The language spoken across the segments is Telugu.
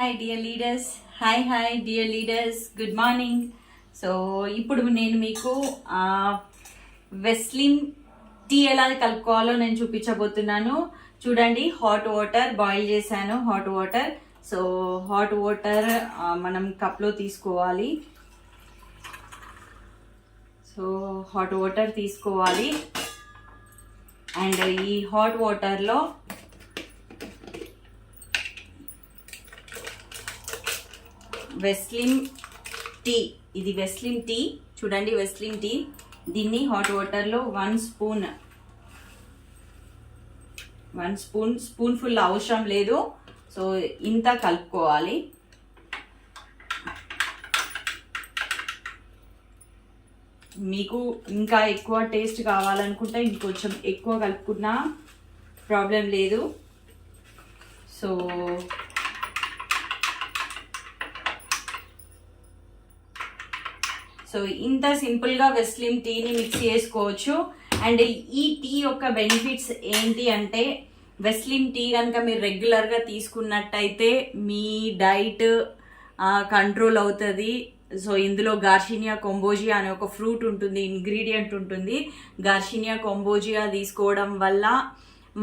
Hi dear leaders, hi dear leaders, good morning. So ఇప్పుడు నేను మీకు వెస్లిన్ టీ ఎలా కలుపుకోవాలో నేను చూపించబోతున్నాను. చూడండి, హాట్ వాటర్ బాయిల్ చేశాను. హాట్ వాటర్ మనం కప్లో తీసుకోవాలి. సో హాట్ వాటర్ తీసుకోవాలి అండ్ ఈ హాట్ వాటర్లో వెస్లిన్ టీ, ఇది వెస్లిన్ టీ. చూడండి, వెస్లిన్ టీ. దీన్ని హాట్ వాటర్లో వన్ స్పూన్ ఫుల్ అవసరం లేదు. సో ఇంత కలుపుకోవాలి. మీకు ఇంకా ఎక్కువ టేస్ట్ కావాలనుకుంటే ఇంకొంచెం ఎక్కువ కలుపుకున్నా ప్రాబ్లం లేదు. సో ఇంత సింపుల్గా వెస్లిన్ టీని మిక్స్ చేసుకోవచ్చు. అండ్ ఈ టీ యొక్క బెనిఫిట్స్ ఏంటి అంటే, వెస్లిన్ టీ కనుక మీరు రెగ్యులర్గా తీసుకున్నట్టయితే మీ డైట్ కంట్రోల్ అవుతుంది. సో ఇందులో గార్సినియా కొంబోజియా అనే ఒక ఫ్రూట్ ఉంటుంది, ఇంగ్రీడియంట్ ఉంటుంది. గార్సినియా కొంబోజియా తీసుకోవడం వల్ల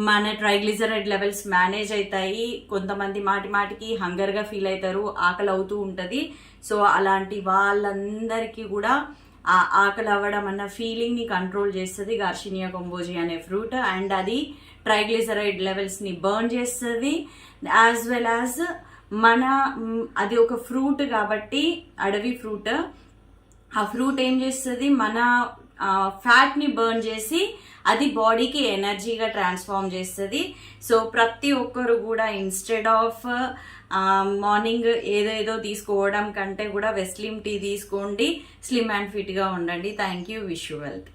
మన ట్రైగ్లిజరైడ్ లెవెల్స్ మేనేజ్ అవుతాయి. కొంతమంది మాటికి హంగర్గా ఫీల్ అవుతారు, ఆకలి అవుతూ ఉంటుంది. సో అలాంటి వాళ్ళందరికీ కూడా ఆ ఆకలి అవ్వడం అన్న ఫీలింగ్ని కంట్రోల్ చేస్తుంది గార్సినియా కొంబోజీ అనే ఫ్రూట్. అండ్ అది ట్రైగ్లిజరైడ్ లెవెల్స్ని బర్న్ చేస్తుంది. యాజ్ వెల్ యాజ్ అది ఒక ఫ్రూట్ కాబట్టి, అడవి ఫ్రూట్. ఆ ఫ్రూట్ ఏం చేస్తుంది, మన ఫ్యాట్ని బర్న్ చేసి అది బాడీకి ఎనర్జీగా ట్రాన్స్ఫార్మ్ చేస్తుంది. సో ప్రతి ఒక్కరు కూడా ఇన్స్టెడ్ ఆఫ్ మార్నింగ్ ఏదో తీసుకోవడం కంటే కూడా వెస్లిన్ టీ తీసుకోండి. స్లిమ్ అండ్ ఫిట్గా ఉండండి. Thank you. Wish you wealth.